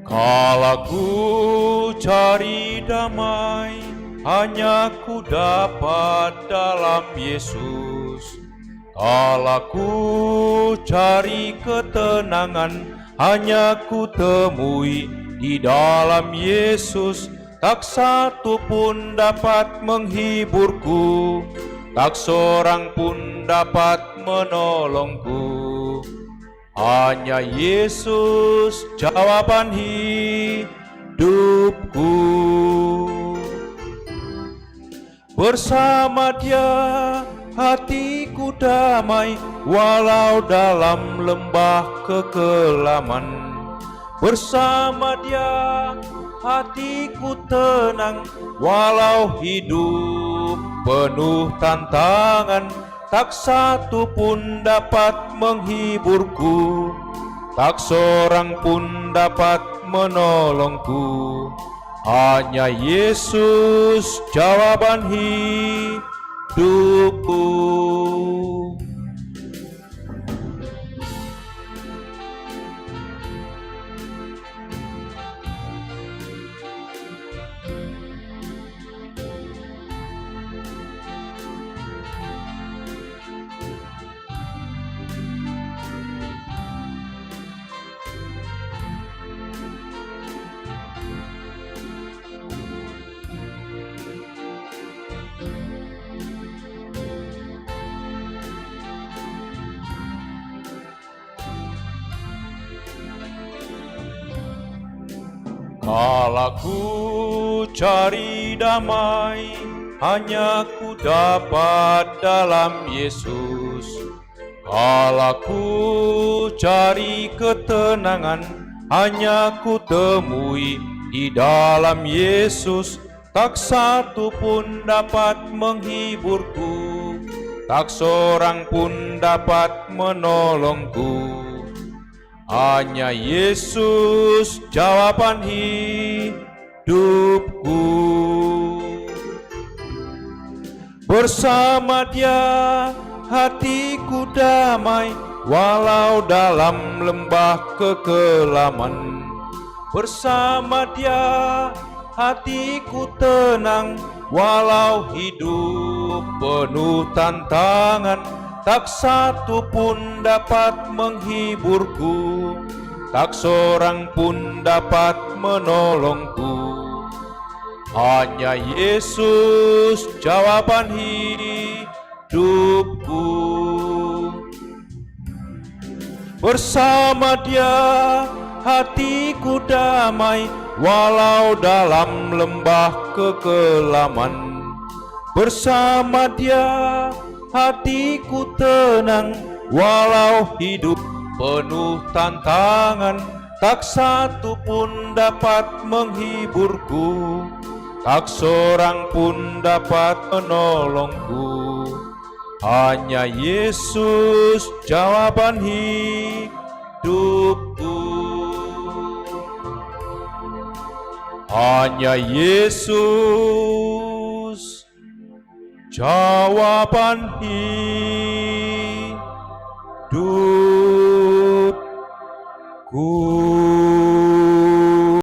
Kala ku cari damai, hanya ku dapat dalam Yesus. Kala ku cari ketenangan, hanya ku temui di dalam Yesus. Tak satu pun dapat menghiburku, tak seorang pun dapat menolongku. Hanya Yesus jawaban hidupku. Bersama Dia hatiku damai, walau dalam lembah kekelaman. Bersama Dia hatiku tenang, walau hidup penuh tantangan. Tak satu pun dapat menghiburku, tak seorang pun dapat menolongku. Hanya Yesus jawaban hidupku. Kala ku cari damai, hanya ku dapat dalam Yesus. Kala ku cari ketenangan, hanya ku temui di dalam Yesus. Tak satu pun dapat menghiburku, tak seorang pun dapat menolongku. Hanya Yesus jawaban hidupku. Bersama Dia hatiku damai, walau dalam lembah kekelaman. Bersama Dia hatiku tenang, walau hidup penuh tantangan. Tak satu pun dapat menghiburku, tak seorang pun dapat menolongku. Hanya Yesus jawaban hidupku. Bersama Dia hatiku damai, walau dalam lembah kekelaman. Bersama Dia hatiku tenang, walau hidup penuh tantangan. Tak satu pun dapat menghiburku, tak seorang pun dapat menolongku. Hanya Yesus jawaban hidupku. Hanya Yesus jawaban hidupku.